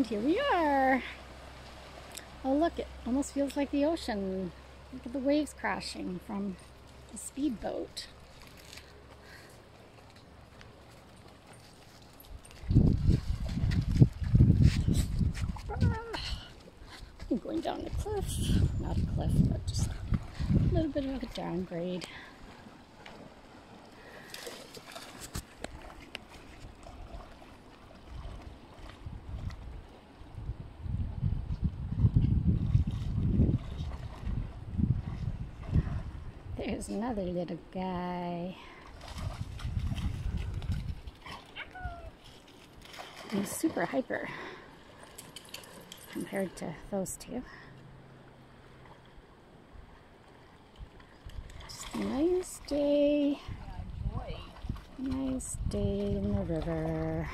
And here we are. Oh look, it almost feels like the ocean. Look at the waves crashing from a speedboat. I'm going down the cliff. Not a cliff, but just a little bit of a downgrade. There's another little guy. He's super hyper compared to those two. Just a nice day. Nice day in the river.